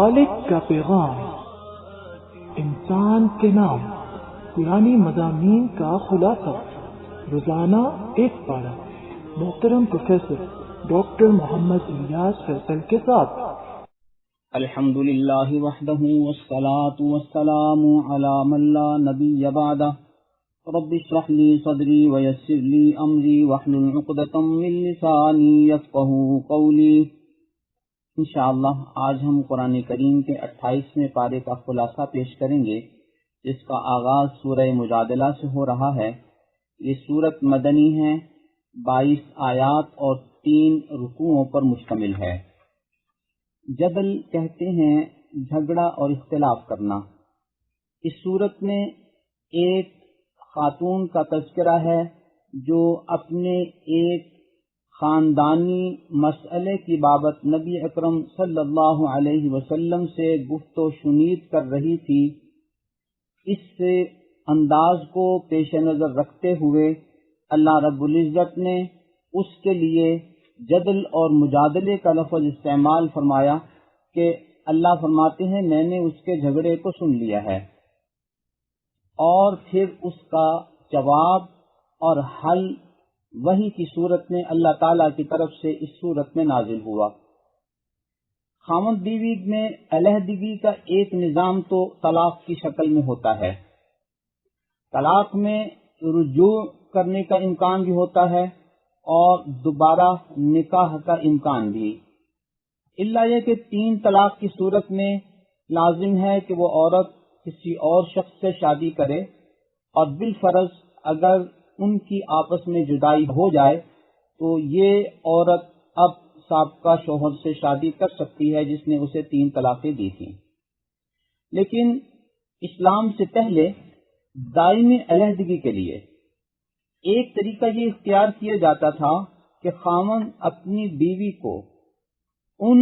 خالق کا پیغام، انسان کے نام، پرانی مضامین کا خلاصہ، روزانہ ایک پارہ، محترم پروفیسر ڈاکٹر محمد الیاس فیصل کے ساتھ۔ الحمدللہ وحدہ والصلاة والسلام علی من لا نبی بعدہ، رب اشرح لی صدری ویسر لی امری واحلل عقدۃ من لسانی یفقہوا قولی۔ انشاءاللہ آج ہم قرآن کریم کے 28ویں پارے کا خلاصہ پیش کریں گے، جس کا آغاز سورہ مجادلہ سے ہو رہا ہے۔ یہ سورت مدنی ہے، 22 آیات اور 3 رکوعوں پر مشتمل ہے۔ جدل کہتے ہیں جھگڑا اور اختلاف کرنا۔ اس سورت میں ایک خاتون کا تذکرہ ہے جو اپنے ایک خاندانی مسئلے کی بابت نبی اکرم صلی اللہ علیہ وسلم سے گفت و شنید کر رہی تھی۔ اس سے انداز کو پیش نظر رکھتے ہوئے اللہ رب العزت نے اس کے لیے جدل اور مجادلے کا لفظ استعمال فرمایا کہ اللہ فرماتے ہیں میں نے اس کے جھگڑے کو سن لیا ہے، اور پھر اس کا جواب اور حل وحی کی صورت میں اللہ تعالیٰ کی طرف سے اس صورت میں نازل ہوا۔ خاوند بیوی میں علیحدگی کا ایک نظام تو طلاق کی شکل میں ہوتا ہے۔ طلاق میں رجوع کرنے کا امکان بھی ہوتا ہے اور دوبارہ نکاح کا امکان بھی، الا یہ کہ 3 طلاق کی صورت میں لازم ہے کہ وہ عورت کسی اور شخص سے شادی کرے، اور بالفرض اگر ان کی آپس میں جدائی ہو جائے تو یہ عورت اب سابقہ شوہر سے شادی کر سکتی ہے جس نے اسے 3 طلاقیں دی تھیں۔ لیکن اسلام سے پہلے دائمی علیحدگی کے لیے ایک طریقہ یہ اختیار کیا جاتا تھا کہ خاوند اپنی بیوی کو ان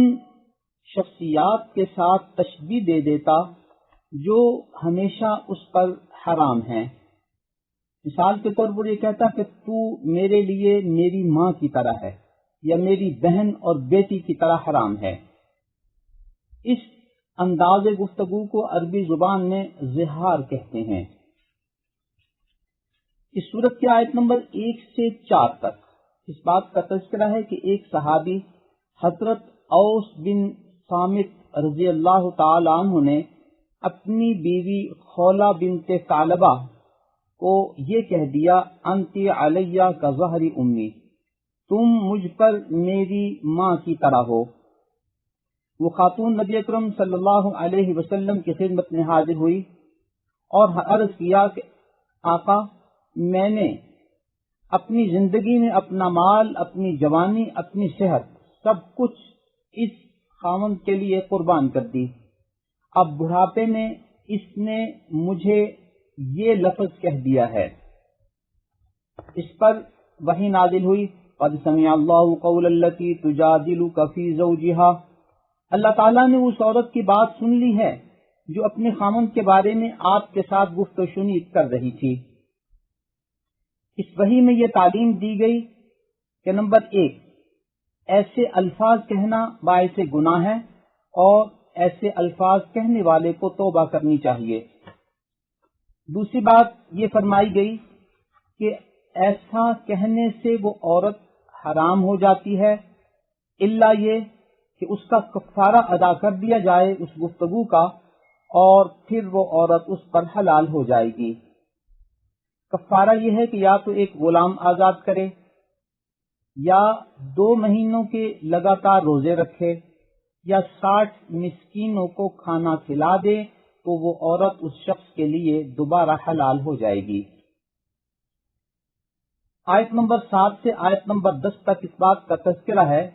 شخصیات کے ساتھ تشبیہ دے دیتا جو ہمیشہ اس پر حرام ہیں۔ مثال کے طور پر یہ کہتا کہ تو میرے لیے میری ماں کی طرح ہے، یا میری بہن اور بیٹی کی طرح حرام ہے۔ اس انداز گفتگو کو عربی زبان میں زہار کہتے ہیں۔ اس سورت کی آیت نمبر 1 سے 4 تک اس بات کا تذکرہ ہے کہ ایک صحابی حضرت اوس بن صامت رضی اللہ تعالی عنہ نے اپنی بیوی خولہ بنت ثعلبہ کو یہ کہہ دیا انتی علیہ کا ظہر امی، تم مجھ پر میری ماں کی طرح ہو۔ وہ خاتون نبی اکرم صلی اللہ علیہ وسلم کی خدمت میں حاضر ہوئی اور عرض کیا کہ آقا، میں نے اپنی زندگی میں اپنا مال، اپنی جوانی، اپنی صحت، سب کچھ اس خاوند کے لیے قربان کر دی۔ اب بڑھاپے میں اس نے مجھے یہ لفظ کہہ دیا ہے۔ اس پر وحی نازل ہوئی قد سمع اللہ قول التی تجادلک فی زوجہا، اللہ تعالیٰ نے اس عورت کی بات سن لی ہے جو اپنے خاوند کے بارے میں آپ کے ساتھ گفت و شنید کر رہی تھی۔ اس وحی میں یہ تعلیم دی گئی کہ نمبر 1، ایسے الفاظ کہنا باعث گناہ ہے اور ایسے الفاظ کہنے والے کو توبہ کرنی چاہیے۔ دوسری بات یہ فرمائی گئی کہ ایسا کہنے سے وہ عورت حرام ہو جاتی ہے، الا یہ کہ اس کا کفارہ ادا کر دیا جائے اس گفتگو کا، اور پھر وہ عورت اس پر حلال ہو جائے گی۔ کفارہ یہ ہے کہ یا تو ایک غلام آزاد کرے، یا 2 مہینوں کے لگاتار روزے رکھے، یا 60 مسکینوں کو کھانا کھلا دے، تو وہ عورت اس شخص کے لیے دوبارہ حلال ہو جائے گی۔ آیت نمبر 7 سے آیت نمبر 10 تک اس بات کا تذکرہ ہے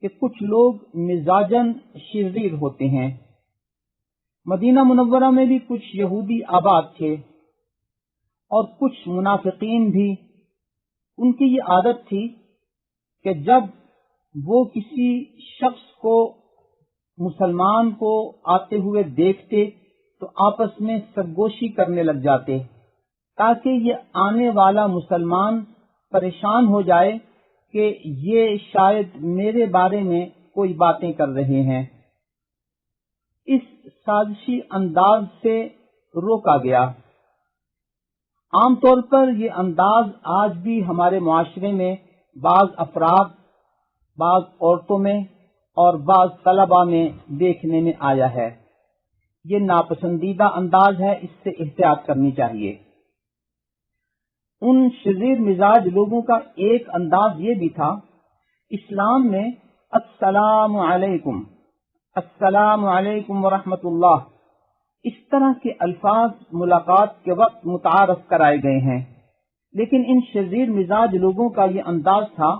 کہ کچھ لوگ مزاجن شریر ہوتے ہیں۔ مدینہ منورہ میں بھی کچھ یہودی آباد تھے اور کچھ منافقین بھی۔ ان کی یہ عادت تھی کہ جب وہ کسی شخص کو، مسلمان کو آتے ہوئے دیکھتے تو آپس میں سرگوشی کرنے لگ جاتے تاکہ یہ آنے والا مسلمان پریشان ہو جائے کہ یہ شاید میرے بارے میں کوئی باتیں کر رہے ہیں۔ اس سازشی انداز سے روکا گیا۔ عام طور پر یہ انداز آج بھی ہمارے معاشرے میں بعض افراد، بعض عورتوں میں اور بعض طلباء میں دیکھنے میں آیا ہے۔ یہ ناپسندیدہ انداز ہے، اس سے احتیاط کرنی چاہیے۔ ان شریر مزاج لوگوں کا ایک انداز یہ بھی تھا، اسلام میں السلام علیکم، السلام علیکم ورحمۃ اللہ، اس طرح کے الفاظ ملاقات کے وقت متعارف کرائے گئے ہیں، لیکن ان شریر مزاج لوگوں کا یہ انداز تھا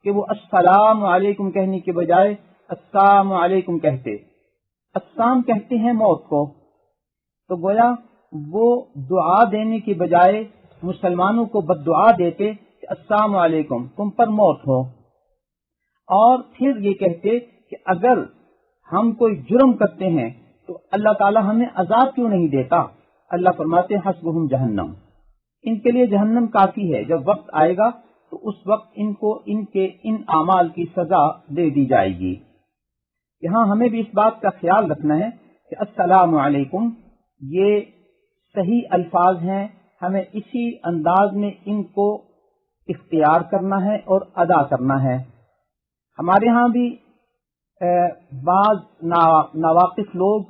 کہ وہ السلام علیکم کہنے کے بجائے السلام علیکم کہتے۔ السلام کہتے ہیں موت کو، تو گویا وہ دعا دینے کی بجائے مسلمانوں کو بد دعا دیتے کہ السلام علیکم، تم پر موت ہو، اور پھر یہ کہتے کہ اگر ہم کوئی جرم کرتے ہیں تو اللہ تعالی ہمیں عذاب کیوں نہیں دیتا؟ اللہ فرماتے ہیں حسبہم جہنم، ان کے لیے جہنم کافی ہے، جب وقت آئے گا تو اس وقت ان کو ان کے ان اعمال کی سزا دے دی جائے گی۔ یہاں ہمیں بھی اس بات کا خیال رکھنا ہے کہ السلام علیکم یہ صحیح الفاظ ہیں، ہمیں اسی انداز میں ان کو اختیار کرنا ہے اور ادا کرنا ہے۔ ہمارے ہاں بھی بعض ناواقف لوگ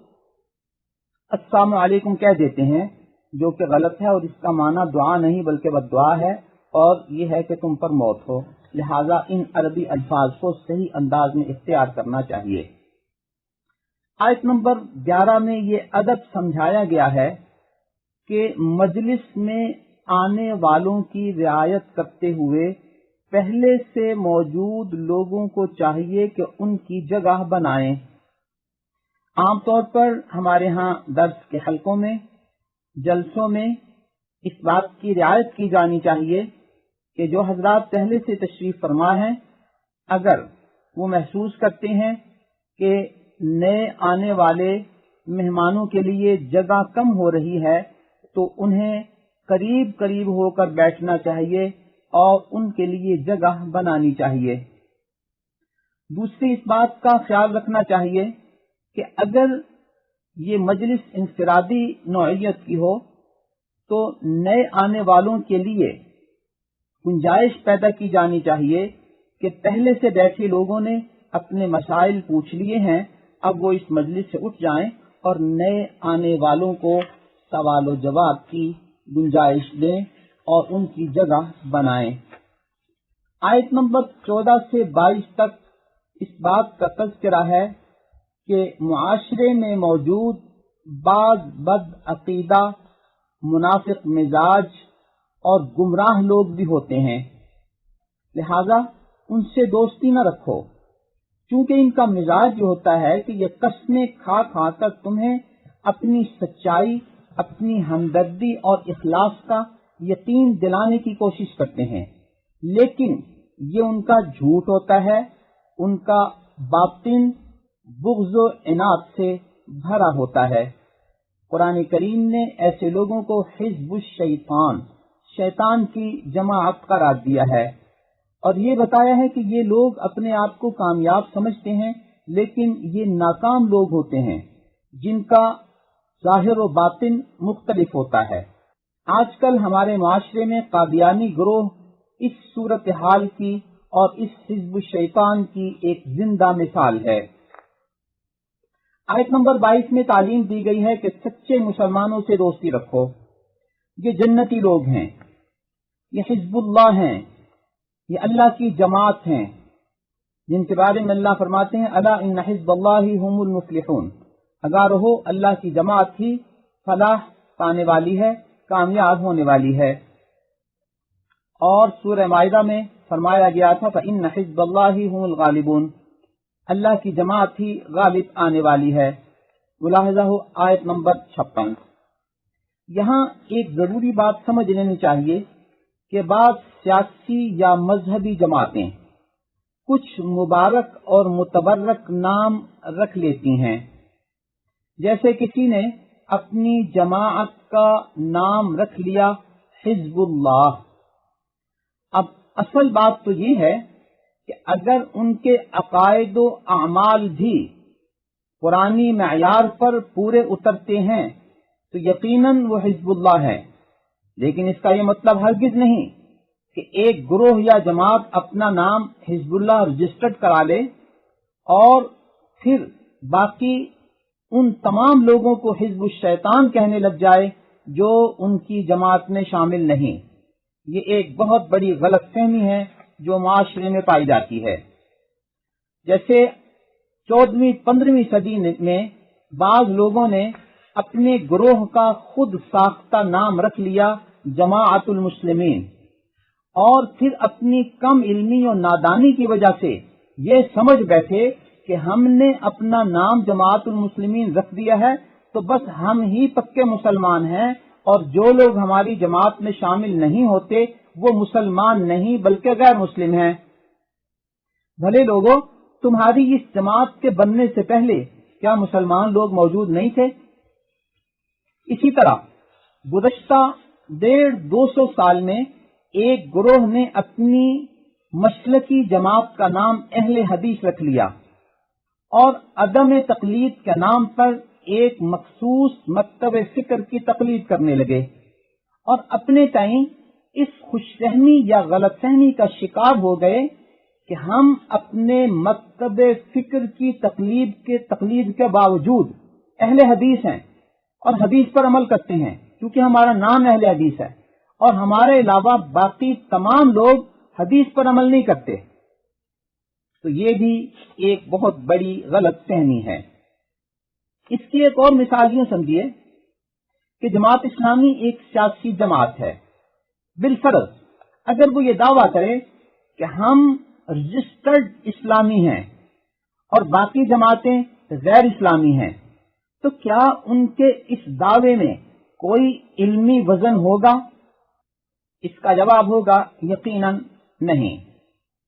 السلام علیکم کہہ دیتے ہیں، جو کہ غلط ہے، اور اس کا معنی دعا نہیں بلکہ بد دعا ہے، اور یہ ہے کہ تم پر موت ہو۔ لہذا ان عربی الفاظ کو صحیح انداز میں اختیار کرنا چاہیے۔ آیت نمبر 11 میں یہ ادب سمجھایا گیا ہے کہ مجلس میں آنے والوں کی رعایت کرتے ہوئے پہلے سے موجود لوگوں کو چاہیے کہ ان کی جگہ بنائیں۔ عام طور پر ہمارے ہاں درس کے حلقوں میں، جلسوں میں اس بات کی رعایت کی جانی چاہیے کہ جو حضرات پہلے سے تشریف فرما ہیں، اگر وہ محسوس کرتے ہیں کہ نئے آنے والے مہمانوں کے لیے جگہ کم ہو رہی ہے تو انہیں قریب قریب ہو کر بیٹھنا چاہیے اور ان کے لیے جگہ بنانی چاہیے۔ دوسری اس بات کا خیال رکھنا چاہیے کہ اگر یہ مجلس انفرادی نوعیت کی ہو تو نئے آنے والوں کے لیے گنجائش پیدا کی جانی چاہیے کہ پہلے سے بیٹھے لوگوں نے اپنے مسائل پوچھ لیے ہیں، اب وہ اس مجلس سے اٹھ جائیں اور نئے آنے والوں کو سوال و جواب کی گنجائش دیں اور ان کی جگہ بنائیں۔ آیت نمبر 14 سے 22 تک اس بات کا تذکرہ ہے کہ معاشرے میں موجود بعض بد عقیدہ، منافق مزاج اور گمراہ لوگ بھی ہوتے ہیں، لہذا ان سے دوستی نہ رکھو، چونکہ ان کا مزاج جو ہوتا ہے کہ یہ قسمیں کھا کھا کر تمہیں اپنی سچائی، اپنی ہمدردی اور اخلاص کا یقین دلانے کی کوشش کرتے ہیں، لیکن یہ ان کا جھوٹ ہوتا ہے، ان کا باطن بغض و عناد سے بھرا ہوتا ہے۔ قرآن کریم نے ایسے لوگوں کو حزب الشیطان، شیطان کی جماعت قرار دیا ہے، اور یہ بتایا ہے کہ یہ لوگ اپنے آپ کو کامیاب سمجھتے ہیں، لیکن یہ ناکام لوگ ہوتے ہیں جن کا ظاہر و باطن مختلف ہوتا ہے۔ آج کل ہمارے معاشرے میں قادیانی گروہ اس صورتحال کی اور اس حزب الشیطان کی ایک زندہ مثال ہے۔ آیت نمبر 22 میں تعلیم دی گئی ہے کہ سچے مسلمانوں سے دوستی رکھو، یہ جنتی لوگ ہیں، یہ حزب اللہ ہیں، یہ اللہ کی جماعت ہیں، جن کے بارے میں اللہ فرماتے ہیں الا ان حزب اللہ هم المفلحون، اگر رہو اللہ کی جماعت ہی فلاح پانے والی ہے، کامیاب ہونے والی ہے۔ اور سورہ مائدہ میں فرمایا گیا تھا فإن حزب اللہ هم الغالبون، اللہ کی جماعت ہی غالب آنے والی ہے۔ ملاحظہ ہو آیت نمبر 56۔ یہاں ایک ضروری بات سمجھ لینی چاہیے کہ بعض سیاسی یا مذہبی جماعتیں کچھ مبارک اور متبرک نام رکھ لیتی ہیں، جیسے کسی نے اپنی جماعت کا نام رکھ لیا حزب اللہ۔ اب اصل بات تو یہ ہے کہ اگر ان کے عقائد و اعمال بھی قرآنی معیار پر پورے اترتے ہیں تو یقیناً وہ حزب اللہ ہے، لیکن اس کا یہ مطلب ہرگز نہیں کہ ایک گروہ یا جماعت اپنا نام حزب اللہ رجسٹرڈ کرا لے اور پھر باقی ان تمام لوگوں کو حزب الشیطان کہنے لگ جائے جو ان کی جماعت میں شامل نہیں۔ یہ ایک بہت بڑی غلط فہمی ہے جو معاشرے میں پائی جاتی ہے۔ جیسے 14ویں 15ویں صدی میں بعض لوگوں نے اپنے گروہ کا خود ساختہ نام رکھ لیا جماعت المسلمین، اور پھر اپنی کم علمی اور نادانی کی وجہ سے یہ سمجھ بیٹھے کہ ہم نے اپنا نام جماعت المسلمین رکھ دیا ہے تو بس ہم ہی پکے مسلمان ہیں، اور جو لوگ ہماری جماعت میں شامل نہیں ہوتے وہ مسلمان نہیں بلکہ غیر مسلم ہیں۔ بھلے لوگوں، تمہاری اس جماعت کے بننے سے پہلے کیا مسلمان لوگ موجود نہیں تھے؟ اسی طرح گزشتہ 150-200 سال میں ایک گروہ نے اپنی مسلکی جماعت کا نام اہل حدیث رکھ لیا اور عدم تقلید کے نام پر ایک مخصوص مکتب فکر کی تقلید کرنے لگے، اور اپنے تئیں اس خوش فہمی یا غلط فہمی کا شکار ہو گئے کہ ہم اپنے مکتب فکر کی تقلید کے باوجود اہل حدیث ہیں اور حدیث پر عمل کرتے ہیں، کیونکہ ہمارا نام اہل حدیث ہے، اور ہمارے علاوہ باقی تمام لوگ حدیث پر عمل نہیں کرتے۔ تو یہ بھی ایک بہت بڑی غلط فہمی ہے۔ اس کی ایک اور مثال یوں سمجھیے کہ جماعت اسلامی ایک سیاسی جماعت ہے۔ بالفرض اگر وہ یہ دعویٰ کرے کہ ہم رجسٹرڈ اسلامی ہیں اور باقی جماعتیں غیر اسلامی ہیں، تو کیا ان کے اس دعوے میں کوئی علمی وزن ہوگا؟ اس کا جواب ہوگا یقیناً نہیں۔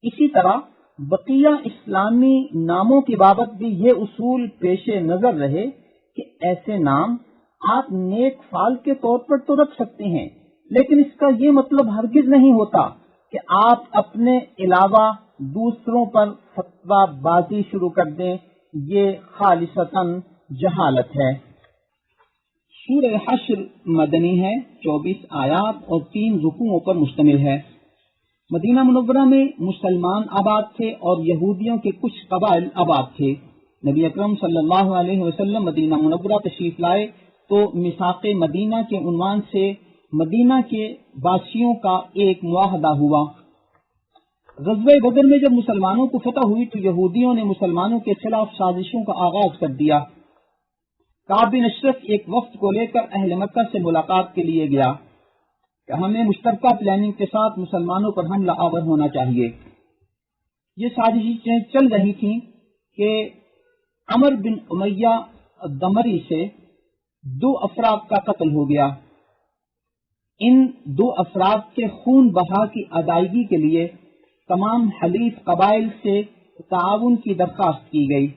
اسی طرح بقیہ اسلامی ناموں کی بابت بھی یہ اصول پیش نظر رہے کہ ایسے نام آپ نیک فال کے طور پر تو رکھ سکتے ہیں، لیکن اس کا یہ مطلب ہرگز نہیں ہوتا کہ آپ اپنے علاوہ دوسروں پر فتویٰ بازی شروع کر دیں۔ یہ خالصتاً جہالت ہے۔ سورہ حشر مدنی ہے، 24 آیات اور 3 رکوعوں پر مشتمل ہے۔ مدینہ منورہ میں مسلمان آباد تھے اور یہودیوں کے کچھ قبائل آباد تھے۔ نبی اکرم صلی اللہ علیہ وسلم مدینہ منورہ تشریف لائے تو میثاق مدینہ کے عنوان سے مدینہ کے باشیوں کا ایک معاہدہ ہوا۔ غزوہ بدر میں جب مسلمانوں کو فتح ہوئی تو یہودیوں نے مسلمانوں کے خلاف سازشوں کا آغاز کر دیا۔ کعب بن اشرف ایک وفد کو لے کر اہل مکہ سے ملاقات کے لیے گیا کہ ہمیں مشترکہ پلاننگ کے ساتھ مسلمانوں پر حملہ آور ہونا چاہیے۔ یہ سازشیں چل رہی تھیں کہ عمر بن امیہ دمری سے 2 افراد کا قتل ہو گیا۔ ان 2 افراد کے خون بہا کی ادائیگی کے لیے تمام حلیف قبائل سے تعاون کی درخواست کی گئی۔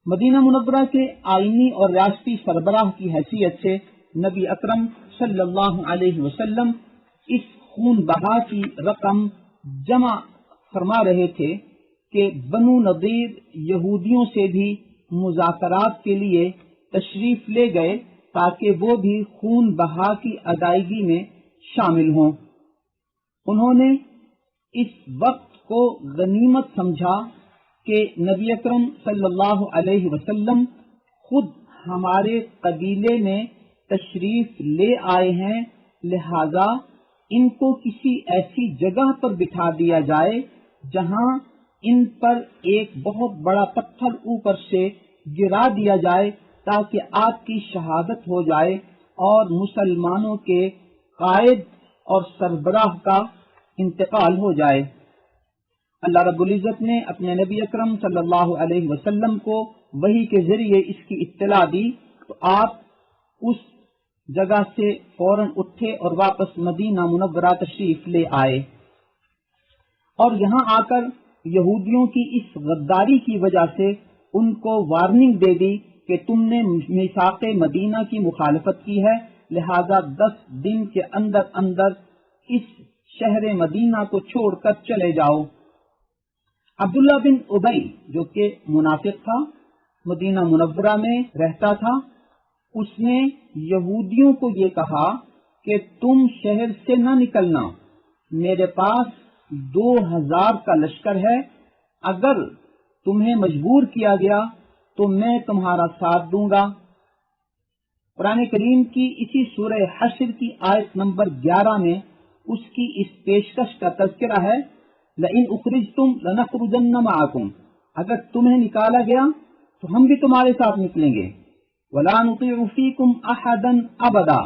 مدینہ منورہ کے آئینی اور ریاستی سربراہ کی حیثیت سے نبی اکرم صلی اللہ علیہ وسلم اس خون بہا کی رقم جمع فرما رہے تھے کہ بنو نضیر یہودیوں سے بھی مذاکرات کے لیے تشریف لے گئے تاکہ وہ بھی خون بہا کی ادائیگی میں شامل ہوں۔ انہوں نے اس وقت کو غنیمت سمجھا کہ نبی اکرم صلی اللہ علیہ وسلم خود ہمارے قبیلے میں تشریف لے آئے ہیں، لہذا ان کو کسی ایسی جگہ پر بٹھا دیا جائے جہاں ان پر ایک بہت بڑا پتھر اوپر سے گرا دیا جائے تاکہ آپ کی شہادت ہو جائے اور مسلمانوں کے قائد اور سربراہ کا انتقال ہو جائے۔ اللہ رب العزت نے اپنے نبی اکرم صلی اللہ علیہ وسلم کو وحی کے ذریعے اس کی اطلاع دی تو آپ اس جگہ سے فوراً اٹھے اور واپس مدینہ منورہ تشریف لے آئے، اور یہاں آ کر یہودیوں کی اس غداری کی وجہ سے ان کو وارننگ دے دی کہ تم نے میثاق مدینہ کی مخالفت کی ہے، لہذا 10 دن کے اندر اندر اس شہر مدینہ کو چھوڑ کر چلے جاؤ۔ عبداللہ بن ابی جو کہ منافق تھا، مدینہ منورہ میں رہتا تھا، اس نے یہودیوں کو یہ کہا کہ تم شہر سے نہ نکلنا، میرے پاس 2000 کا لشکر ہے، اگر تمہیں مجبور کیا گیا تو میں تمہارا ساتھ دوں گا۔ قرآن کریم کی اسی سورہ حشر کی آیت نمبر 11 میں اس کی اس پیشکش کا تذکرہ ہے، لئن اخرجتم لنخرجن معکم، اگر تمہیں نکالا گیا تو ہم بھی تمہارے ساتھ نکلیں گے، ولا نطیع فیکم احدا ابدا،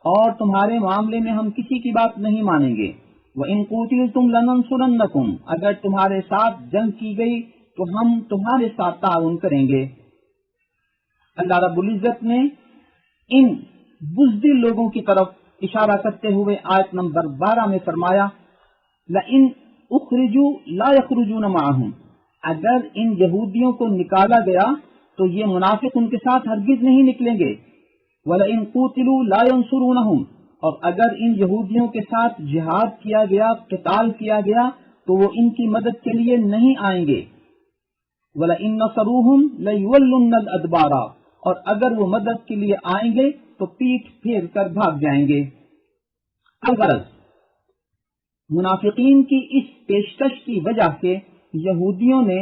اور تمہارے معاملے میں ہم کسی کی بات نہیں مانیں گے، وان قوتلتم لننصرنکم، اگر تمہارے ساتھ جنگ کی گئی تو ہم تمہارے ساتھ تعاون کریں گے۔ اللہ رب العزت نے ان بزدل لوگوں کی طرف اشارہ کرتے ہوئے آیت نمبر 12 میں فرمایا، لئن اخرجوا لا یخرجون معهم، اگر ان یہودیوں کو نکالا گیا تو یہ منافق ان کے ساتھ ہرگز نہیں نکلیں گے، وَلَئِن قُوتِلُوا لَا يَنصُرُونَهُمْ، اور اگر ان یہودیوں کے ساتھ جہاد کیا گیا، قتال کیا گیا تو وہ ان کی مدد کے لیے نہیں آئیں گے، وَلَئِن نَصَرُوهُمْ لَيُوَلُّنَّ الْأَدْبَارَ، اور اگر وہ مدد کے لیے آئیں گے تو پیٹھ پھیر کر بھاگ جائیں گے۔ الغرض، منافقین کی اس پیشکش کی وجہ سے یہودیوں نے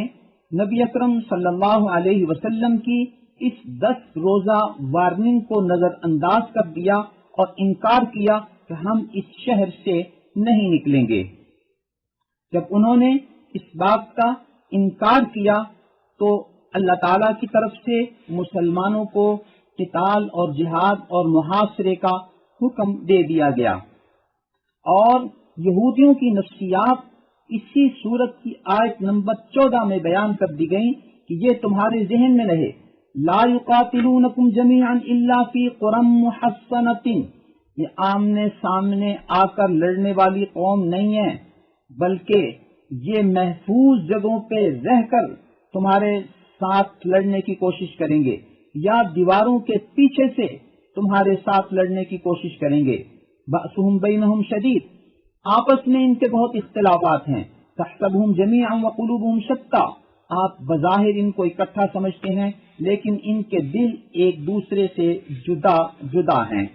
نبی اکرم صلی اللہ علیہ وسلم کی اس 10 روزہ وارننگ کو نظر انداز کر دیا اور انکار کیا کہ ہم اس شہر سے نہیں نکلیں گے۔ جب انہوں نے اس بات کا انکار کیا تو اللہ تعالی کی طرف سے مسلمانوں کو قتال اور جہاد اور محاصرے کا حکم دے دیا گیا، اور یہودیوں کی نفسیات اسی صورت کی آیت نمبر 14 میں بیان کر دی گئی کہ یہ تمہارے ذہن میں رہے، لا یقاتلونکم جمیعا الا فی قری محصنۃ، یہ آمنے سامنے آ کر لڑنے والی قوم نہیں ہے، بلکہ یہ محفوظ جگہوں پہ رہ کر تمہارے ساتھ لڑنے کی کوشش کریں گے، یا دیواروں کے پیچھے سے تمہارے ساتھ لڑنے کی کوشش کریں گے۔ بأسہم بینہم شدید، آپس میں ان کے بہت اختلافات ہیں۔ تحسبہم جمیعا وقلوبہم شتیٰ، آپ بظاہر ان کو اکٹھا سمجھتے ہیں لیکن ان کے دل ایک دوسرے سے جدا جدا ہیں۔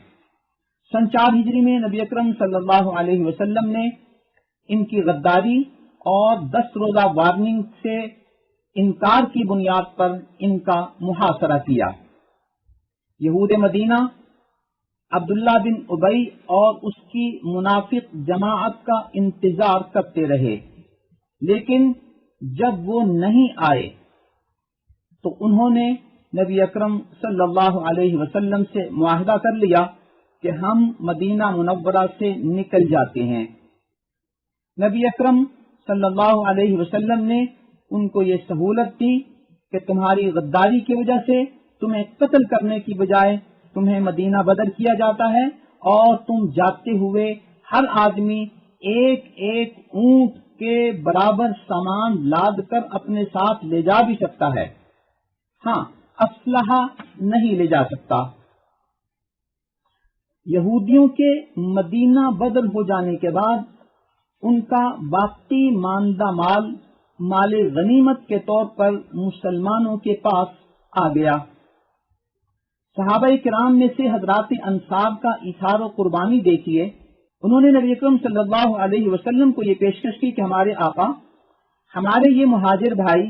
سن 4 ہجری میں نبی اکرم صلی اللہ علیہ وسلم نے ان کی غداری اور 10 روزہ وارننگ سے انکار کی بنیاد پر ان کا محاصرہ کیا۔ یہود مدینہ عبداللہ بن ابی اور اس کی منافق جماعت کا انتظار کرتے رہے، لیکن جب وہ نہیں آئے تو انہوں نے نبی اکرم صلی اللہ علیہ وسلم سے معاہدہ کر لیا کہ ہم مدینہ منورہ سے نکل جاتے ہیں۔ نبی اکرم صلی اللہ علیہ وسلم نے ان کو یہ سہولت دی کہ تمہاری غداری کی وجہ سے تمہیں قتل کرنے کی بجائے تمہیں مدینہ بدر کیا جاتا ہے، اور تم جاتے ہوئے ہر آدمی ایک ایک اونٹ کے برابر سامان لاد کر اپنے ساتھ لے جا بھی سکتا ہے، ہاں اسلحہ نہیں لے جا سکتا۔ یہودیوں کے مدینہ بدر ہو جانے کے بعد ان کا باقی ماندہ مال غنیمت کے طور پر مسلمانوں کے پاس آ گیا۔ صحابہ کرام میں سے حضرات انصار کا ایثار و قربانی دیکھیے، انہوں نے نبی اکرم صلی اللہ علیہ وسلم کو یہ پیشکش کی کہ ہمارے آقا، ہمارے یہ مہاجر بھائی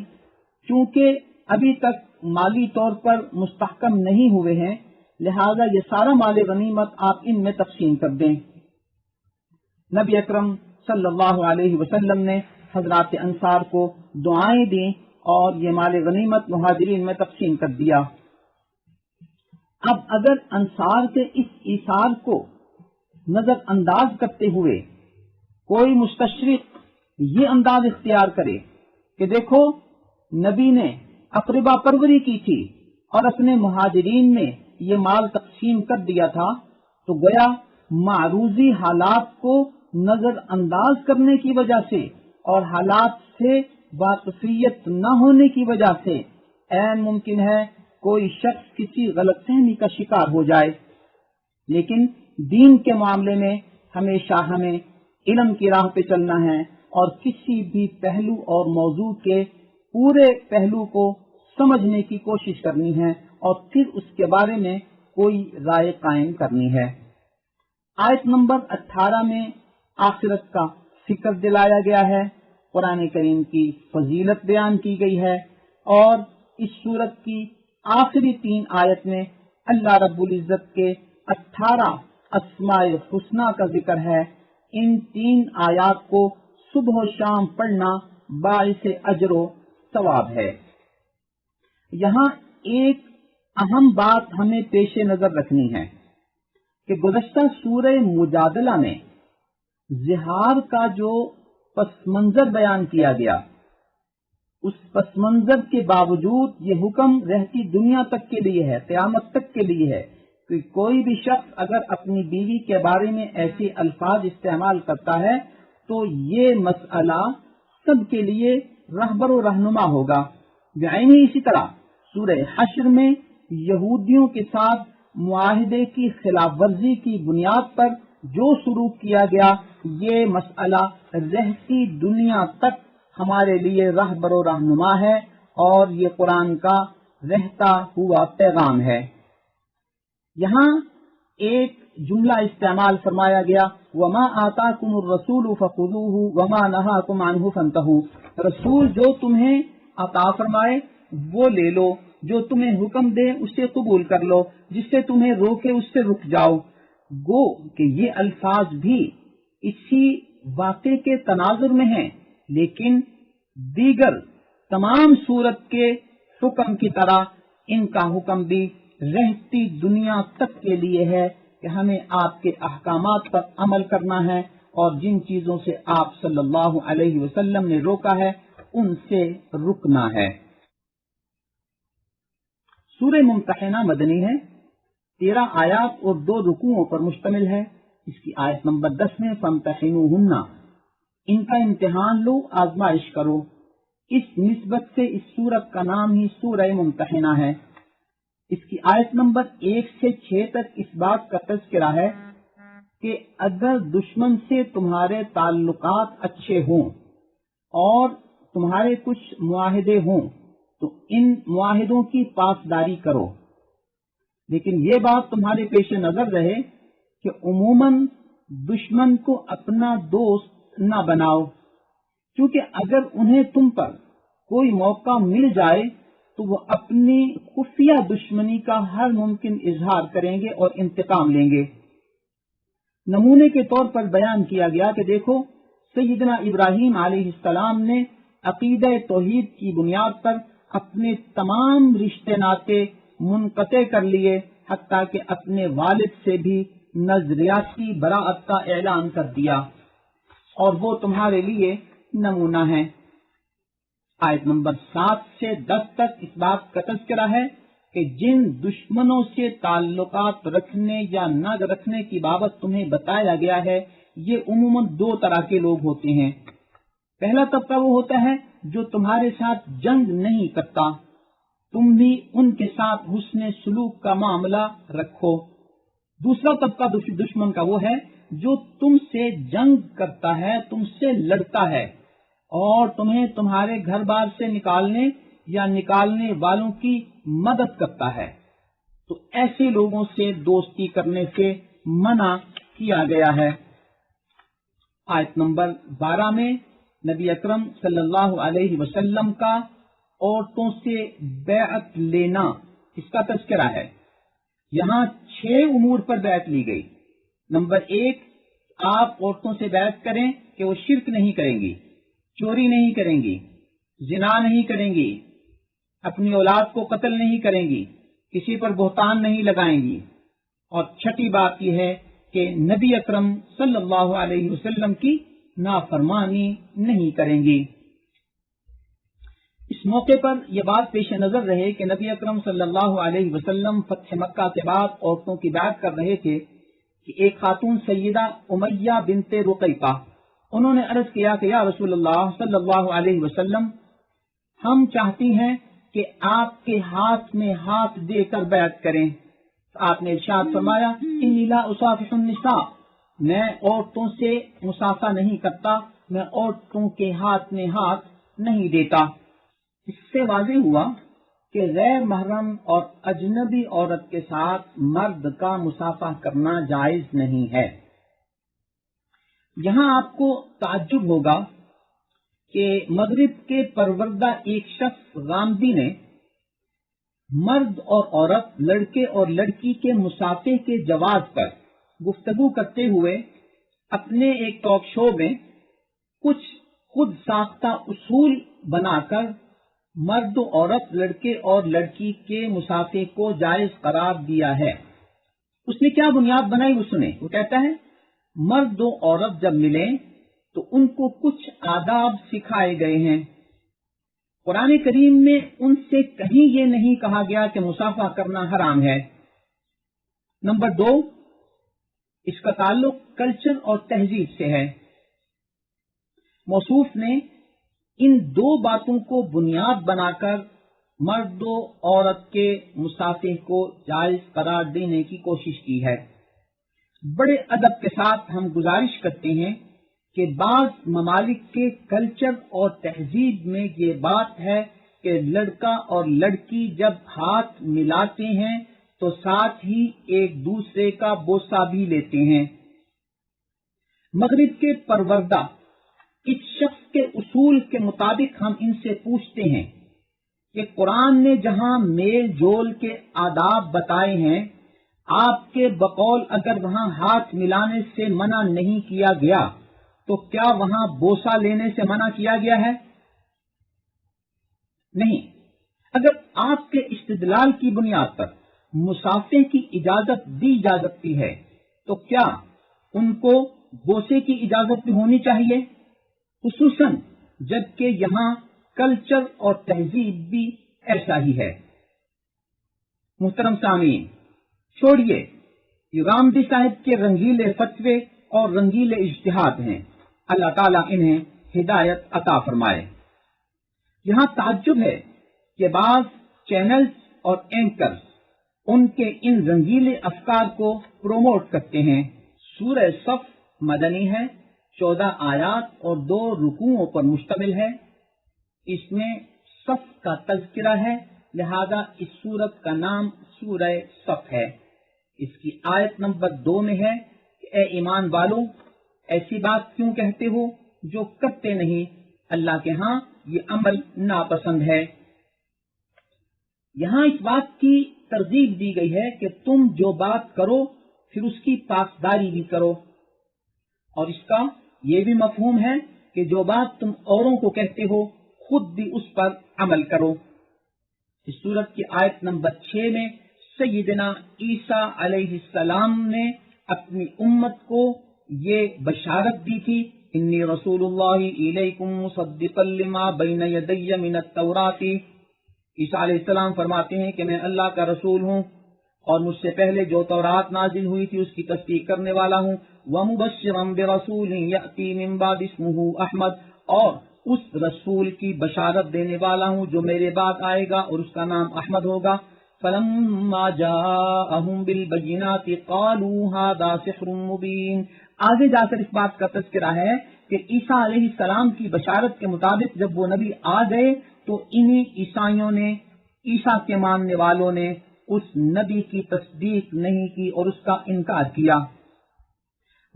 چونکہ ابھی تک مالی طور پر مستحکم نہیں ہوئے ہیں، لہذا یہ سارا مال غنیمت آپ ان میں تقسیم کر دیں۔ نبی اکرم صلی اللہ علیہ وسلم نے حضرات انصار کو دعائیں دیں اور یہ مال غنیمت مہاجرین میں تقسیم کر دیا۔ اب اگر انصار کے اس ایثار کو نظر انداز کرتے ہوئے کوئی مستشرق یہ انداز اختیار کرے کہ دیکھو نبی نے اقربا پروری کی تھی اور اپنے مہاجرین میں یہ مال تقسیم کر دیا تھا، تو گویا معروضی حالات کو نظر انداز کرنے کی وجہ سے اور حالات سے واقفیت نہ ہونے کی وجہ سے عین ممکن ہے کوئی شخص کسی غلط فہمی کا شکار ہو جائے۔ لیکن دین کے معاملے میں ہمیشہ ہمیں علم کی راہ پہ چلنا ہے اور کسی بھی پہلو اور موضوع کے پورے پہلو کو سمجھنے کی کوشش کرنی ہے اور پھر اس کے بارے میں کوئی رائے قائم کرنی ہے۔ آیت نمبر 18 میں آخرت کا فکر دلایا گیا ہے، قرآن کریم کی فضیلت بیان کی گئی ہے، اور اس سورت کی آخری 3 آیت میں اللہ رب العزت کے 18 اسماء الحسنی کا ذکر ہے۔ ان 3 آیات کو صبح و شام پڑھنا باعث اجر و ثواب ہے۔ یہاں ایک اہم بات ہمیں پیش نظر رکھنی ہے کہ گزشتہ سورہ مجادلہ میں زہار کا جو پس منظر بیان کیا گیا، اس پس منظر کے باوجود یہ حکم رہتی دنیا تک کے لیے ہے، قیامت تک کے لیے ہے کہ کوئی بھی شخص اگر اپنی بیوی کے بارے میں ایسے الفاظ استعمال کرتا ہے تو یہ مسئلہ سب کے لیے رہبر و رہنما ہوگا۔ یعنی اسی طرح سورہ حشر میں یہودیوں کے ساتھ معاہدے کی خلاف ورزی کی بنیاد پر جو سلوک کیا گیا، یہ مسئلہ رہتی دنیا تک ہمارے لیے رہبر و رہنما ہے اور یہ قرآن کا رہتا ہوا پیغام ہے۔ یہاں ایک جملہ استعمال فرمایا گیا، وَمَا آتَاكُمُ الرَّسُولُ فَخُذُوهُ وَمَا نَهَاكُمْ عَنْهُ فَانْتَهُوا۔ رسول جو تمہیں عطا فرمائے وہ لے لو، جو تمہیں حکم دے اسے قبول کر لو، جس سے تمہیں روکے اس سے رک جاؤ۔ گو کہ یہ الفاظ بھی اسی واقعے کے تناظر میں ہیں، لیکن دیگر تمام صورت کے حکم کی طرح ان کا حکم بھی رہتی دنیا تک کے لیے ہے کہ ہمیں آپ کے احکامات پر عمل کرنا ہے اور جن چیزوں سے آپ صلی اللہ علیہ وسلم نے روکا ہے ان سے رکنا ہے۔ سورہ ممتحنہ مدنی ہے، 13 آیات اور 2 رکوعوں پر مشتمل ہے۔ اس کی آیت نمبر 10 میں فَامْتَحِنُوهُنَّ، ان کا امتحان لو، آزمائش کرو۔ اس نسبت سے اس سورت کا نام ہی سورہ ممتحنہ ہے۔ اس کی آیت نمبر 1 سے 6 تک اس بات کا تذکرہ ہے کہ اگر دشمن سے تمہارے تعلقات اچھے ہوں اور تمہارے کچھ معاہدے ہوں تو ان معاہدوں کی پاسداری کرو، لیکن یہ بات تمہارے پیش نظر رہے کہ عموماً دشمن کو اپنا دوست نہ بناؤ، کیونکہ اگر انہیں تم پر کوئی موقع مل جائے تو وہ اپنی خفیہ دشمنی کا ہر ممکن اظہار کریں گے اور انتقام لیں گے۔ نمونے کے طور پر بیان کیا گیا کہ دیکھو سیدنا ابراہیم علیہ السلام نے عقیدہ توحید کی بنیاد پر اپنے تمام رشتے ناطے منقطع کر لیے، حتیٰ کہ اپنے والد سے بھی نظریاتی براءت کا اعلان کر دیا، اور وہ تمہارے لیے نمونہ ہے۔ آیت نمبر 7 سے 10 تک اس بات کا تذکرہ ہے کہ جن دشمنوں سے تعلقات رکھنے یا نہ رکھنے کی بابت تمہیں بتایا گیا ہے، یہ عموماً 2 طرح کے لوگ ہوتے ہیں۔ پہلا طبقہ وہ ہوتا ہے جو تمہارے ساتھ جنگ نہیں کرتا، تم بھی ان کے ساتھ حسن سلوک کا معاملہ رکھو۔ دوسرا طبقہ دشمن کا وہ ہے جو تم سے جنگ کرتا ہے، تم سے لڑتا ہے اور تمہیں تمہارے گھر بار سے نکالنے یا نکالنے والوں کی مدد کرتا ہے، تو ایسے لوگوں سے دوستی کرنے سے منع کیا گیا ہے۔ آیت نمبر 12 میں نبی اکرم صلی اللہ علیہ وسلم کا عورتوں سے بیعت لینا، اس کا تذکرہ ہے۔ یہاں 6 امور پر بیعت لی گئی۔ نمبر 1، آپ عورتوں سے بیعت کریں کہ وہ شرک نہیں کریں گی، چوری نہیں کریں گی، زنا نہیں کریں گی، اپنی اولاد کو قتل نہیں کریں گی، کسی پر بہتان نہیں لگائیں گی، اور چھٹی بات یہ ہے کہ نبی اکرم صلی اللہ علیہ وسلم کی نافرمانی نہیں کریں گی۔ اس موقع پر یہ بات پیش نظر رہے کہ نبی اکرم صلی اللہ علیہ وسلم فتح مکہ کے بعد عورتوں کی بیعت کر رہے تھے کہ ایک خاتون سیدہ امیہ بنت رقیقہ، انہوں نے عرض کیا کہ یا رسول اللہ صلی اللہ علیہ وسلم، ہم چاہتی ہیں کہ آپ کے ہاتھ میں ہاتھ دے کر بیعت کریں۔ آپ نے ارشاد فرمایا انی لا اصافح النساء، میں عورتوں سے مصافحہ نہیں کرتا، میں عورتوں کے ہاتھ میں ہاتھ نہیں دیتا۔ اس سے واضح ہوا کہ غیر محرم اور اجنبی عورت کے ساتھ مرد کا مصافحہ کرنا جائز نہیں ہے۔ یہاں آپ کو تعجب ہوگا کہ مغرب کے پروردہ ایک شخص غامدی نے مرد اور عورت، لڑکے اور لڑکی کے مصافحے کے جواز پر گفتگو کرتے ہوئے اپنے ایک ٹاک شو میں کچھ خود ساختہ اصول بنا کر مرد و عورت، لڑکے اور لڑکی کے مصافحے کو جائز قرار دیا ہے۔ اس نے کیا بنیاد بنائی وہ سنیں۔ وہ کہتا ہے مرد و عورت جب ملیں تو ان کو کچھ آداب سکھائے گئے ہیں۔ قرآن کریم میں ان سے کہیں یہ نہیں کہا گیا کہ مصافحہ کرنا حرام ہے۔ نمبر 2، اس کا تعلق کلچر اور تہذیب سے ہے۔ موصوف نے ان دو باتوں کو بنیاد بنا کر مرد و عورت کے مصافحے کو جائز قرار دینے کی کوشش کی ہے۔ بڑے ادب کے ساتھ ہم گزارش کرتے ہیں کہ بعض ممالک کے کلچر اور تہذیب میں یہ بات ہے کہ لڑکا اور لڑکی جب ہاتھ ملاتے ہیں تو ساتھ ہی ایک دوسرے کا بوسہ بھی لیتے ہیں۔ مغرب کے پروردہ اس شخص کے اصول کے مطابق ہم ان سے پوچھتے ہیں کہ قرآن نے جہاں میل جول کے آداب بتائے ہیں، آپ کے بقول اگر وہاں ہاتھ ملانے سے منع نہیں کیا گیا تو کیا وہاں بوسہ لینے سے منع کیا گیا ہے؟ نہیں۔ اگر آپ کے استدلال کی بنیاد پر مصافحے کی اجازت دی جا سکتی ہے تو کیا ان کو بوسے کی اجازت بھی ہونی چاہیے، خصوصاً جبکہ یہاں کلچر اور تہذیب بھی ایسا ہی ہے۔ محترم سامعین، چھوڑیے یہ غامدی صاحب کے رنگیلے فتوے اور رنگیلے اجتہاد ہیں، اللہ تعالیٰ انہیں ہدایت عطا فرمائے۔ یہاں تعجب ہے کہ بعض چینلز اور اینکرز ان کے ان رنگیلے افکار کو پروموٹ کرتے ہیں۔ سورہ صف مدنی ہے، 14 آیات اور 2 رکوعوں پر مشتمل ہے۔ اس میں صف کا تذکرہ ہے، لہذا اس سورت کا نام سورہ صف ہے۔ اس کی آیت نمبر 2 میں ہے کہ اے ایمان والو، ایسی بات کیوں کہتے ہو جو کرتے نہیں، اللہ کے ہاں یہ عمل ناپسند ہے۔ یہاں اس بات کی ترغیب دی گئی ہے کہ تم جو بات کرو پھر اس کی پاسداری بھی کرو، اور اس کا یہ بھی مفہوم ہے کہ جو بات تم اوروں کو کہتے ہو خود بھی اس پر عمل کرو۔ اس سورت کی آیت نمبر 6 میں سیدنا عیسیٰ علیہ السلام نے اپنی امت کو یہ بشارت دی تھی، انی رسول اللہ الیکم مصدقا لما بین یدی من التوراۃ۔ عیسیٰ علیہ السلام فرماتے ہیں کہ میں اللہ کا رسول ہوں اور مجھ سے پہلے جو تورات نازل ہوئی تھی اس کی تصدیق کرنے والا ہوں، ومبشرا برسول یأتی من بعد اسمہ احمد، اور اس رسول کی بشارت دینے والا ہوں جو میرے بعد آئے گا اور اس کا نام احمد ہوگا۔ فلما جاءہم بالبینات قالوا ھذا سحر مبین۔ آگے جا کر اس بات کا تذکرہ ہے کہ عیسیٰ علیہ السلام کی بشارت کے مطابق جب وہ نبی آ گئے تو انہی عیسائیوں نے، عیسیٰ کے ماننے والوں نے اس نبی کی تصدیق نہیں کی اور اس کا انکار کیا۔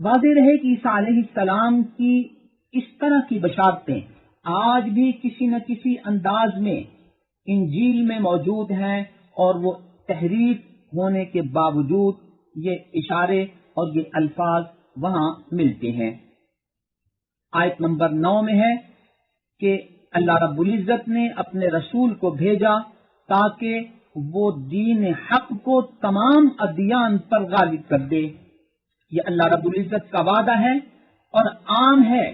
واضح رہے کہ عیسیٰ علیہ السلام کی اس طرح کی بشارتیں آج بھی کسی نہ کسی انداز میں انجیل میں موجود ہیں، اور وہ تحریف ہونے کے باوجود یہ اشارے اور یہ الفاظ وہاں ملتے ہیں۔ آیت نمبر 9 میں ہے کہ اللہ رب العزت نے اپنے رسول کو بھیجا تاکہ وہ دین حق کو تمام ادیان پر غالب کر دے۔ یہ اللہ رب العزت کا وعدہ ہے اور عام ہے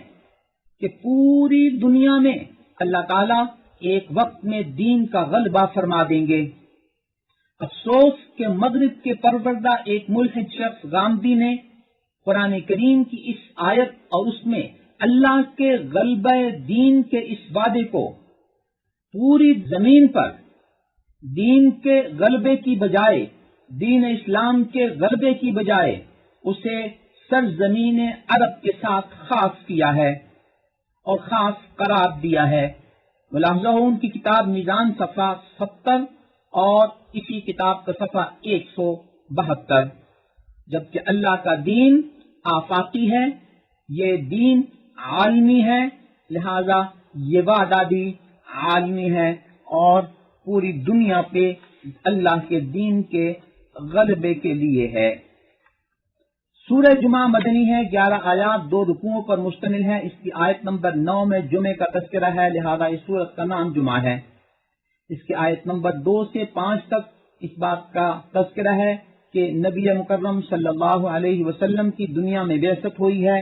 کہ پوری دنیا میں اللہ تعالیٰ ایک وقت میں دین کا غلبہ فرما دیں گے۔ افسوس کہ مغرب کے پروردہ ایک ملحد شخص غامدی نے قرآن کریم کی اس آیت اور اس میں اللہ کے غلبہ دین کے اس وعدے کو پوری زمین پر دین کے غلبے کی بجائے، دین اسلام کے غلبے کی بجائے اسے سرزمین عرب کے ساتھ خاص کیا ہے اور خاص قرار دیا ہے۔ ملاحظہ ہو ان کی کتاب میزان صفحہ 70 اور اسی کتاب کا صفحہ 172، جبکہ اللہ کا دین آفاقی ہے، یہ دین عالمی ہے، لہذا یہ وعدہ بھی عالمی ہے اور پوری دنیا پہ اللہ کے دین کے غلبے کے لیے ہے۔ سورہ جمعہ مدنی ہے، 11 آیات 2 رکوعوں پر مشتمل ہے۔ اس کی آیت نمبر 9 میں جمعے کا تذکرہ ہے، لہذا اس سورت کا نام جمعہ ہے۔ اس کی آیت نمبر 2 سے 5 تک اس بات کا تذکرہ ہے کہ نبی مکرم صلی اللہ علیہ وسلم کی دنیا میں بعثت ہوئی ہے۔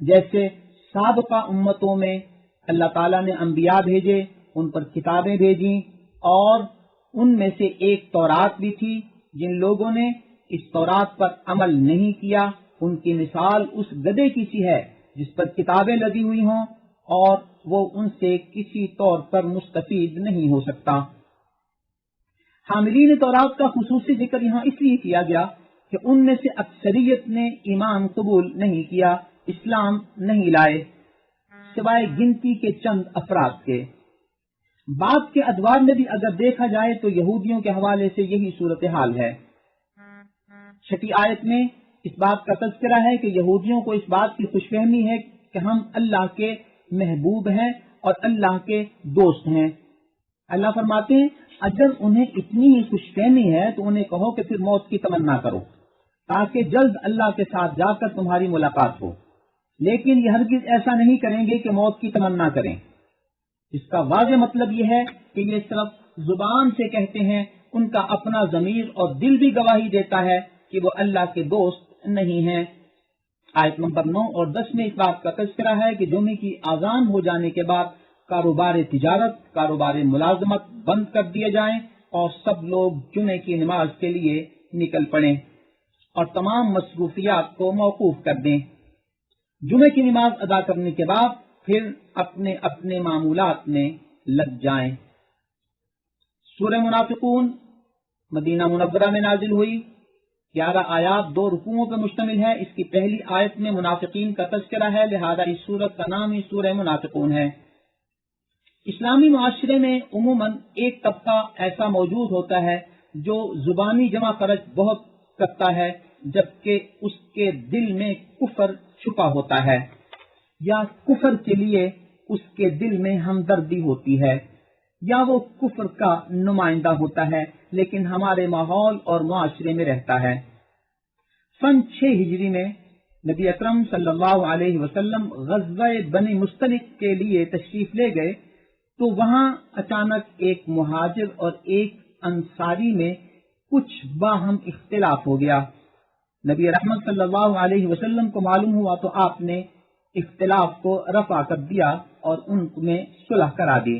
جیسے سابقہ امتوں میں اللہ تعالیٰ نے انبیاء بھیجے، ان پر کتابیں بھیجیں، اور ان میں سے ایک تورات بھی تھی۔ جن لوگوں نے اس تورات پر عمل نہیں کیا ان کی مثال اس گدھے کی سی ہے جس پر کتابیں لگی ہوئی ہوں اور وہ ان سے کسی طور پر مستفید نہیں ہو سکتا۔ حاملین تورات کا خصوصی ذکر یہاں اس لیے کیا گیا کہ ان میں سے اکثریت نے ایمان قبول نہیں کیا، اسلام نہیں لائے، سوائے گنتی کے چند افراد کے۔ بعد کے ادوار میں بھی اگر دیکھا جائے تو یہودیوں کے حوالے سے یہی صورتحال ہے۔ 6 آیت میں اس بات کا تذکرہ ہے کہ یہودیوں کو اس بات کی خوش فہمی ہے کہ ہم اللہ کے محبوب ہیں اور اللہ کے دوست ہیں۔ اللہ فرماتے ہیں اگر انہیں اتنی ہی خوش فہمی ہے تو انہیں کہو کہ پھر موت کی تمنا کرو تاکہ جلد اللہ کے ساتھ جا کر تمہاری ملاقات ہو، لیکن یہ ہرگز ایسا نہیں کریں گے کہ موت کی تمنا کریں۔ اس کا واضح مطلب یہ ہے کہ یہ صرف زبان سے کہتے ہیں، ان کا اپنا ضمیر اور دل بھی گواہی دیتا ہے کہ وہ اللہ کے دوست نہیں ہیں۔ آیت نمبر 9 اور 10 میں اس بات کا تذکرہ ہے کہ جمعے کی اذان ہو جانے کے بعد کاروبار تجارت، کاروبار ملازمت بند کر دیے جائیں اور سب لوگ جمعے کی نماز کے لیے نکل پڑیں اور تمام مصروفیات کو موقوف کر دیں۔ جمعے کی نماز ادا کرنے کے بعد پھر اپنے اپنے معمولات میں لگ جائیں۔ سورہ منافقون مدینہ منورہ میں نازل ہوئی، 11 آیات 2 رکوعوں پر مشتمل ہے۔ اس کی پہلی آیت میں منافقین کا تذکرہ ہے، لہذا اس سورت کا نام ہی سورہ منافقون ہے۔ اسلامی معاشرے میں عموماً ایک طبقہ ایسا موجود ہوتا ہے جو زبانی جمع خرچ بہت کرتا ہے جبکہ اس کے دل میں کفر چھپا ہوتا ہے، یا کفر کے لیے اس کے دل میں ہمدردی ہوتی ہے، یا وہ کفر کا نمائندہ ہوتا ہے لیکن ہمارے ماحول اور معاشرے میں رہتا ہے۔ سن 6 ہجری میں نبی اکرم صلی اللہ علیہ وسلم غزوہ بنی مستلق کے لیے تشریف لے گئے تو وہاں اچانک ایک مہاجر اور ایک انصاری میں کچھ باہم اختلاف ہو گیا۔ نبی رحمت صلی اللہ علیہ وسلم کو معلوم ہوا تو آپ نے اختلاف کو رفع کر دیا اور ان میں صلح کرا دی۔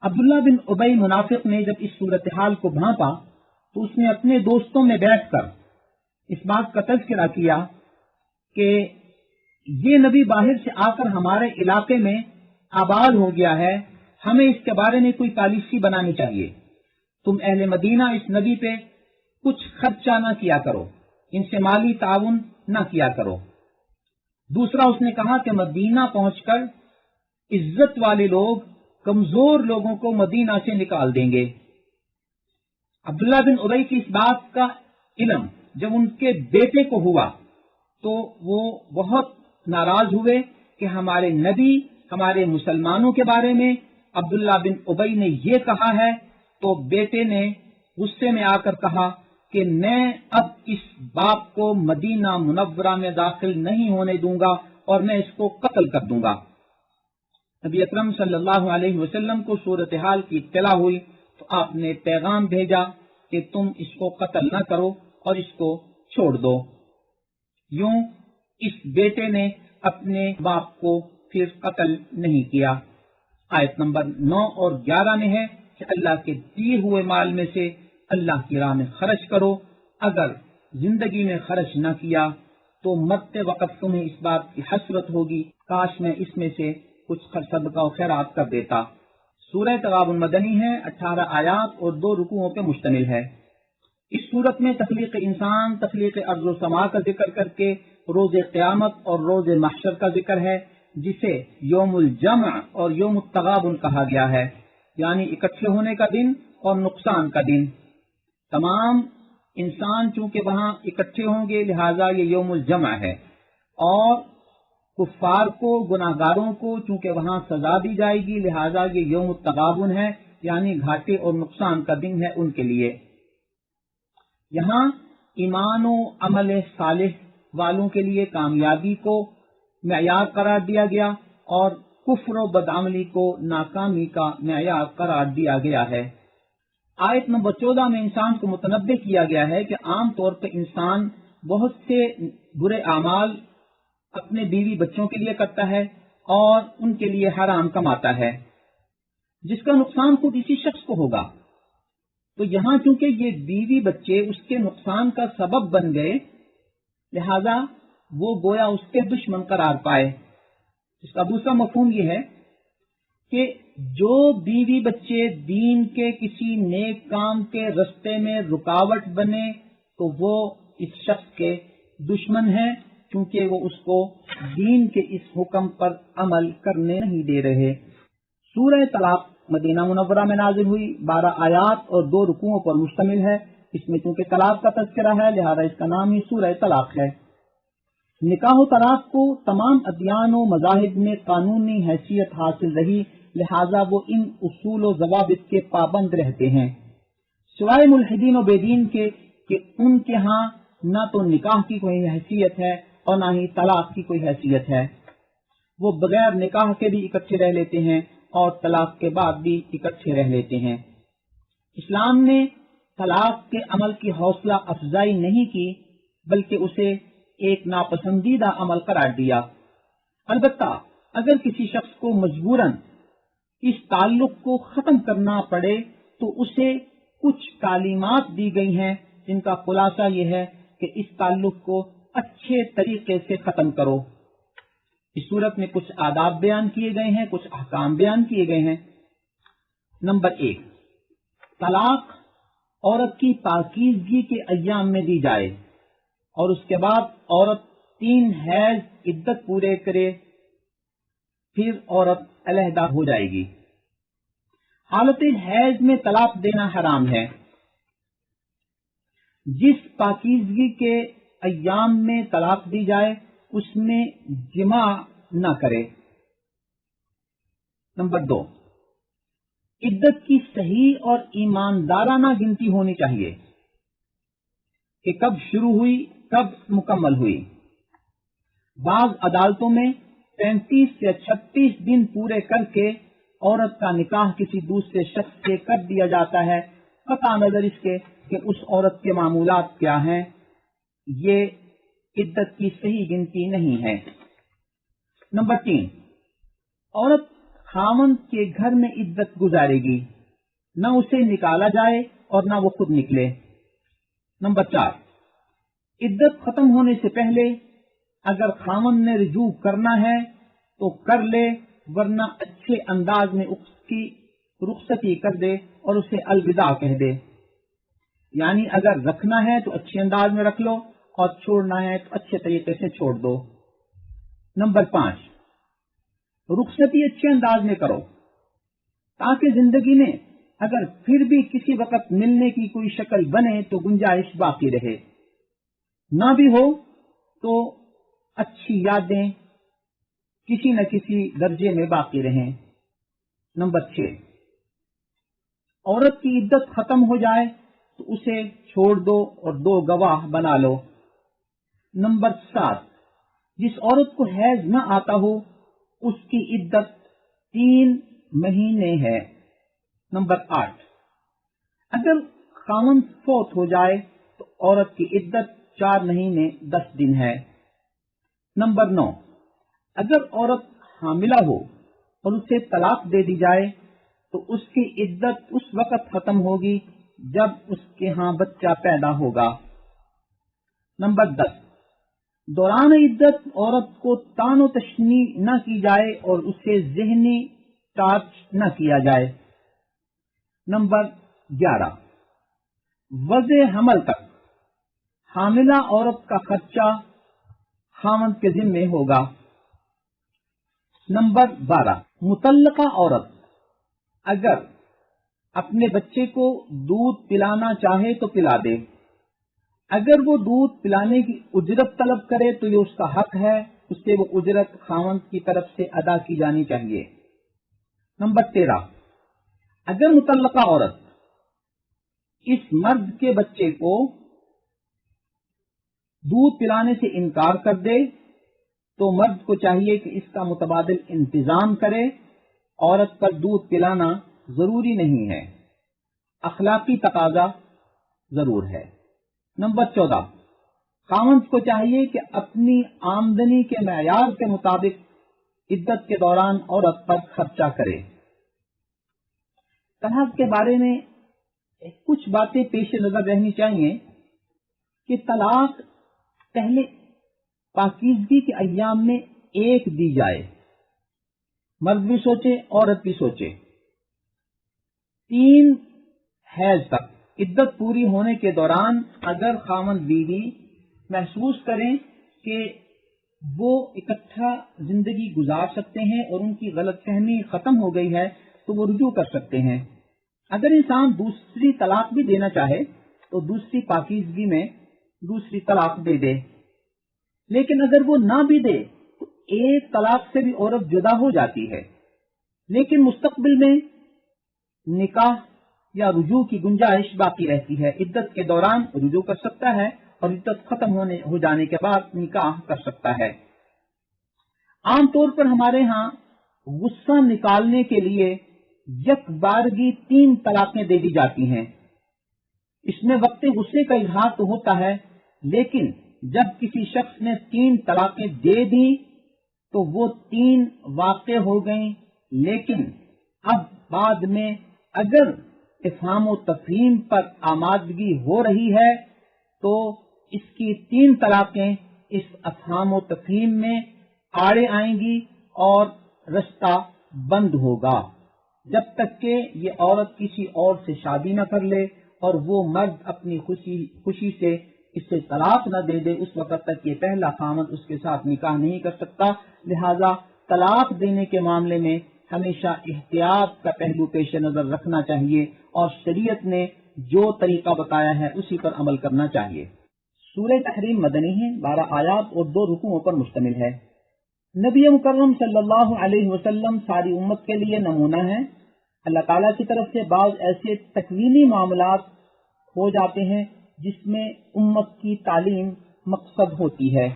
عبداللہ بن ابی منافق نے جب اس صورتحال کو بھانپا تو اس نے اپنے دوستوں میں بیٹھ کر اس بات کا تذکرہ کیا کہ یہ نبی باہر سے آ کر ہمارے علاقے میں آباد ہو گیا ہے، ہمیں اس کے بارے میں کوئی پالیسی بنانی چاہیے۔ تم اہل مدینہ اس نبی پہ کچھ خرچہ نہ کیا کرو، ان سے مالی تعاون نہ کیا کرو۔ دوسرا اس نے کہا کہ مدینہ پہنچ کر عزت والے لوگ کمزور لوگوں کو مدینہ سے نکال دیں گے۔ عبداللہ بن ابی کی اس بات کا علم جب ان کے بیٹے کو ہوا تو وہ بہت ناراض ہوئے کہ ہمارے نبی ہمارے مسلمانوں کے بارے میں عبداللہ بن ابی نے یہ کہا ہے، تو بیٹے نے غصے میں آ کر کہا کہ میں اب اس باپ کو مدینہ منورہ میں داخل نہیں ہونے دوں گا اور میں اس کو قتل کر دوں گا۔ نبی اکرم صلی اللہ علیہ وسلم کو صورتحال کی اطلاع ہوئی تو آپ نے پیغام بھیجا کہ تم اس کو قتل نہ کرو اور اس کو چھوڑ دو۔ یوں اس بیٹے نے اپنے باپ کو پھر قتل نہیں کیا۔ آیت نمبر 9 اور 11 میں ہے کہ اللہ کے دیے ہوئے مال میں سے اللہ کی راہ میں خرچ کرو، اگر زندگی میں خرچ نہ کیا تو مرتے وقت تمہیں اس بات کی حسرت ہوگی، کاش میں اس میں سے کچھ صدقہ و خیرات کر دیتا۔ سورہ تغابن مدنی ہے، 18 آیات اور 2 رکوعوں پہ مشتمل ہے۔ اس صورت میں تخلیق انسان، تخلیق ارض و سما کا ذکر کر کے روز قیامت اور روز محشر کا ذکر ہے۔ جسے یوم الجمع اور یوم التغابن کہا گیا ہے، یعنی اکٹھے ہونے کا دن اور نقصان کا دن۔ تمام انسان چونکہ وہاں اکٹھے ہوں گے لہذا یہ یوم الجمع ہے، اور کفار کو، گناہ گاروں کو چونکہ وہاں سزا دی جائے گی لہذا یہ یوم التغابن ہے، یعنی گھاٹے اور نقصان کا دن ہے ان کے لیے۔ یہاں ایمان و عمل صالح والوں کے لیے کامیابی کو معیار قرار دیا گیا اور کفر و بدعملی کو ناکامی کا معیار قرار دیا گیا ہے۔ آیت نمبر 14 میں انسان کو متنبہ کیا گیا ہے کہ عام طور پر انسان بہت سے برے اعمال اپنے بیوی بچوں کے لیے کرتا ہے اور ان کے لیے حرام کماتا ہے، جس کا نقصان خود اسی شخص کو ہوگا۔ تو یہاں چونکہ یہ بیوی بچے اس کے نقصان کا سبب بن گئے لہذا وہ گویا اس کے دشمن قرار پائے۔ اس کا دوسرا مفہوم یہ ہے کہ جو بیوی بچے دین کے کسی نیک کام کے رستے میں رکاوٹ بنے تو وہ اس شخص کے دشمن ہیں، کیونکہ وہ اس کو دین کے اس حکم پر عمل کرنے نہیں دے رہے۔ سورہ طلاق مدینہ منورہ میں نازل ہوئی، 12 آیات اور 2 رکوعوں پر مشتمل ہے۔ اس میں چونکہ طلاق کا تذکرہ ہے لہذا اس کا نام ہی سورہ طلاق ہے۔ نکاح و طلاق کو تمام ادیان و مذاہب میں قانونی حیثیت حاصل رہی لہذا وہ ان اصول و ضوابط کے پابند رہتے ہیں، سوائے ملحدین و بے دین کے کہ ان کے ہاں نہ تو نکاح کی کوئی حیثیت ہے اور نہ ہی طلاق کی کوئی حیثیت ہے۔ وہ بغیر نکاح کے بھی اکٹھے رہ لیتے ہیں اور طلاق کے بعد بھی اکٹھے رہ لیتے ہیں۔ اسلام نے طلاق کے عمل کی حوصلہ افزائی نہیں کی بلکہ اسے ایک ناپسندیدہ عمل قرار دیا۔ البتہ اگر کسی شخص کو مجبوراً اس تعلق کو ختم کرنا پڑے تو اسے کچھ تعلیمات دی گئی ہیں جن کا خلاصہ یہ ہے کہ اس تعلق کو اچھے طریقے سے ختم کرو۔ اس صورت میں کچھ آداب بیان کیے گئے ہیں، کچھ احکام بیان کیے گئے ہیں۔ نمبر 1، طلاق عورت کی پاکیزگی کے ایام میں دی جائے اور اس کے بعد عورت 3 حیض عدت پورے کرے، پھر عورت علیحدہ ہو جائے گی۔ حالت حیض میں طلاق دینا حرام ہے۔ جس پاکیزگی کے ایام میں طلاق دی جائے اس میں جماع نہ کرے۔ نمبر 2، عدت کی صحیح اور ایماندارانہ گنتی ہونی چاہیے کہ کب شروع ہوئی کب مکمل ہوئی۔ بعض عدالتوں میں 35 یا 36 دن پورے کر کے عورت کا نکاح کسی دوسرے شخص سے کر دیا جاتا ہے، قطع نظر اس کے کہ اس عورت کے معمولات کیا ہیں۔ یہ عدت کی صحیح گنتی نہیں ہے۔ نمبر 3، عورت خاوند کے گھر میں عدت گزارے گی، نہ اسے نکالا جائے اور نہ وہ خود نکلے۔ نمبر 4، عدت ختم ہونے سے پہلے اگر خاوند نے رجوع کرنا ہے تو کر لے، ورنہ اچھے انداز میں اس کی رخصتی کر دے اور اسے الوداع کہہ دے۔ یعنی اگر رکھنا ہے تو اچھے انداز میں رکھ لو اور چھوڑنا ہے تو اچھے طریقے سے چھوڑ دو۔ نمبر 5، رخصتی اچھے انداز میں کرو تاکہ زندگی میں اگر پھر بھی کسی وقت ملنے کی کوئی شکل بنے تو گنجائش باقی رہے، نہ بھی ہو تو اچھی یادیں کسی نہ کسی درجے میں باقی رہیں۔ نمبر 6، عورت کی عدت ختم ہو جائے تو اسے چھوڑ دو اور 2 گواہ بنا لو۔ نمبر 7، جس عورت کو حیض نہ آتا ہو اس کی عدت 3 مہینے ہے۔ نمبر 8، اگر خاوند فوت ہو جائے تو عورت کی عدت 4 مہینے 10 دن ہے۔ نمبر 9، اگر عورت حاملہ ہو اور اسے طلاق دے دی جائے تو اس کی عدت اس وقت ختم ہوگی جب اس کے ہاں بچہ پیدا ہوگا۔ نمبر 10، دوران عدت عورت کو طعن و تشنیع نہ کی جائے اور اسے ذہنی ٹارچ نہ کیا جائے۔ نمبر 11، وضع حمل تک حاملہ عورت کا خرچہ خاوند کے ذمے ہوگا۔ نمبر 12، مطلقہ عورت اگر اپنے بچے کو دودھ پلانا چاہے تو پلا دے، اگر وہ دودھ پلانے کی اجرت طلب کرے تو یہ اس کا حق ہے، اس سے وہ اجرت خاوند کی طرف سے ادا کی جانی چاہیے۔ نمبر 13، اگر مطلقہ عورت اس مرد کے بچے کو دودھ پلانے سے انکار کر دے تو مرد کو چاہیے کہ اس کا متبادل انتظام کرے۔ عورت پر دودھ پلانا ضروری نہیں ہے، اخلاقی تقاضا ضرور ہے۔ نمبر 14، خاوند کو چاہیے کہ اپنی آمدنی کے معیار کے مطابق عدت کے دوران عورت پر خرچہ کرے۔ طلاق کے بارے میں کچھ باتیں پیش نظر رہنی چاہیے کہ طلاق پہلے پاکیزگی کے ایام میں ایک دی جائے، مرد بھی سوچے عورت بھی سوچے۔ 3 حیض تک عدت پوری ہونے کے دوران اگر خاوند بیوی محسوس کریں کہ وہ اکٹھا زندگی گزار سکتے ہیں اور ان کی غلط فہمی ختم ہو گئی ہے تو وہ رجوع کر سکتے ہیں۔ اگر انسان دوسری طلاق بھی دینا چاہے تو دوسری پاکیزگی میں دوسری طلاق دے دے، لیکن اگر وہ نہ بھی دے تو ایک طلاق سے بھی عورت جدا ہو جاتی ہے، لیکن مستقبل میں نکاح یا رجوع کی گنجائش باقی رہتی ہے۔ عدت کے دوران رجوع کر سکتا ہے اور عدت ختم ہو جانے کے بعد نکاح کر سکتا ہے۔ عام طور پر ہمارے ہاں غصہ نکالنے کے لیے یک بارگی 3 طلاقیں دے دی جاتی ہیں۔ اس میں وقت غصے کا اظہار تو ہوتا ہے، لیکن جب کسی شخص نے 3 طلاقیں دے دی تو وہ 3 واقع ہو گئیں، لیکن اب بعد میں اگر افہام و تفہیم پر آمادگی ہو رہی ہے تو اس کی 3 طلاقیں اس افہام و تفہیم میں آڑے آئیں گی اور رشتہ بند ہوگا جب تک کہ یہ عورت کسی اور سے شادی نہ کر لے اور وہ مرد اپنی خوشی سے اس سے طلاق نہ دے دے، اس وقت تک یہ پہلا خاوند اس کے ساتھ نکاح نہیں کر سکتا۔ لہذا طلاق دینے کے معاملے میں ہمیشہ احتیاط کا پہلو پیش نظر رکھنا چاہیے اور شریعت نے جو طریقہ بتایا ہے اسی پر عمل کرنا چاہیے۔ سورہ تحریم مدنی ہے، 12 آیات اور 2 رکوعوں پر مشتمل ہے۔ نبی مکرم صلی اللہ علیہ وسلم ساری امت کے لیے نمونہ ہے۔ اللہ تعالیٰ کی طرف سے بعض ایسے تکوینی معاملات ہو جاتے ہیں جس میں امت کی تعلیم مقصد ہوتی ہے۔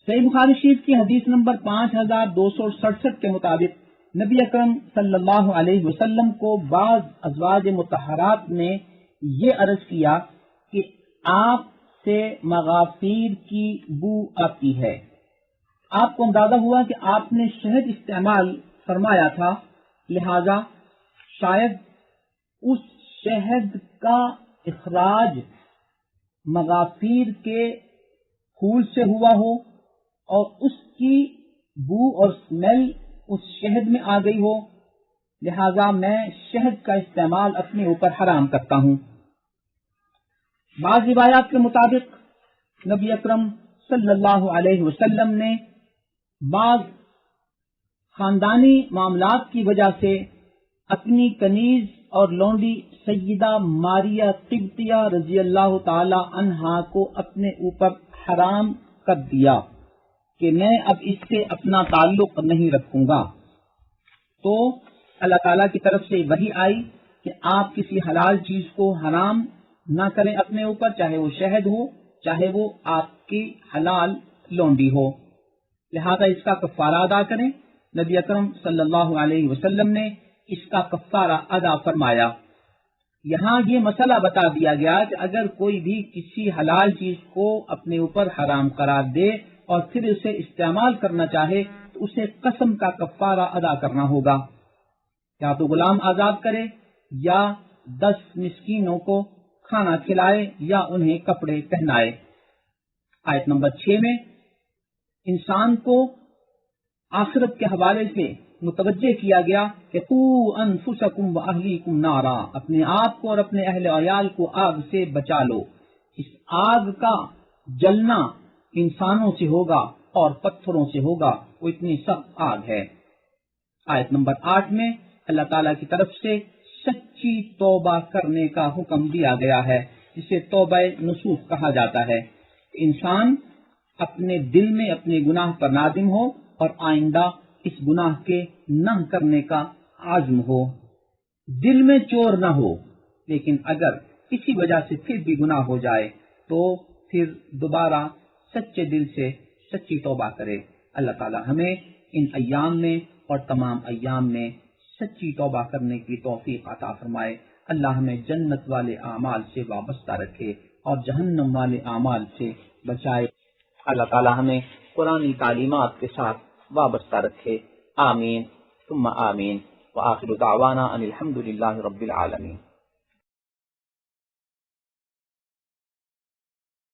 صحیح بخاری شریف کی حدیث نمبر 5267 کے مطابق نبی اکرم صلی اللہ علیہ وسلم کو بعض ازواج مطہرات نے یہ عرض کیا کہ آپ سے مغافیر کی بو آتی ہے۔ آپ کو اندازہ ہوا کہ آپ نے شہد استعمال فرمایا تھا، لہذا شاید اس شہد کا اخراج مغافیر کے پھول سے ہوا ہو اور اس کی بو اور اسمیل اس شہد میں آ گئی ہو، لہذا میں شہد کا استعمال اپنے اوپر حرام کرتا ہوں۔ بعض روایات کے مطابق نبی اکرم صلی اللہ علیہ وسلم نے بعض خاندانی معاملات کی وجہ سے اپنی کنیز اور لونڈی سیدہ ماریہ قبطیہ رضی اللہ تعالی عنہا کو اپنے اوپر حرام کر دیا کہ میں اب اس سے اپنا تعلق نہیں رکھوں گا۔ تو اللہ تعالیٰ کی طرف سے وحی آئی کہ آپ کسی حلال چیز کو حرام نہ کریں اپنے اوپر، چاہے وہ شہد ہو چاہے وہ آپ کی حلال لونڈی ہو، لہذا اس کا کفارہ ادا کریں۔ نبی اکرم صلی اللہ علیہ وسلم نے اس کا کفارہ ادا فرمایا۔ یہاں یہ مسئلہ بتا دیا گیا کہ اگر کوئی بھی کسی حلال چیز کو اپنے اوپر حرام قرار دے اور پھر اسے استعمال کرنا چاہے تو اسے قسم کا کفارہ ادا کرنا ہوگا، یا تو غلام آزاد کرے یا 10 مسکینوں کو کھانا کھلائے یا انہیں کپڑے پہنائے۔ آیت نمبر 6 میں انسان کو آخرت کے حوالے سے متوجہ کیا گیا کہ قوا انفسکم واہلیکم نارا، اپنے آپ کو اور اپنے اہل و عیال کو آگ سے بچا لو۔ اس آگ کا جلنا انسانوں سے ہوگا اور پتھروں سے ہوگا، وہ اتنی سخت آگ ہے۔ آیت نمبر 8 میں اللہ تعالیٰ کی طرف سے سچی توبہ کرنے کا حکم دیا گیا ہے، جسے توبہ نصوح کہا جاتا ہے۔ انسان اپنے دل میں اپنے گناہ پر نادم ہو اور آئندہ اس گناہ کے نہ کرنے کا عزم ہو۔ دل میں چور نہ ہو، لیکن اگر کسی وجہ سے پھر بھی گناہ ہو جائے تو پھر دوبارہ سچے دل سے سچی توبہ کرے۔ اللہ تعالیٰ ہمیں ان ایام میں اور تمام ایام میں سچی توبہ کرنے کی توفیق عطا فرمائے۔ اللہ ہمیں جنت والے اعمال سے وابستہ رکھے اور جہنم والے اعمال سے بچائے۔ اللہ تعالیٰ ہمیں قرآنی تعلیمات کے ساتھ وابستہ رکھے۔ آمین ثم آمین۔ وآخر دعوانا ان الحمد للہ رب العالمین۔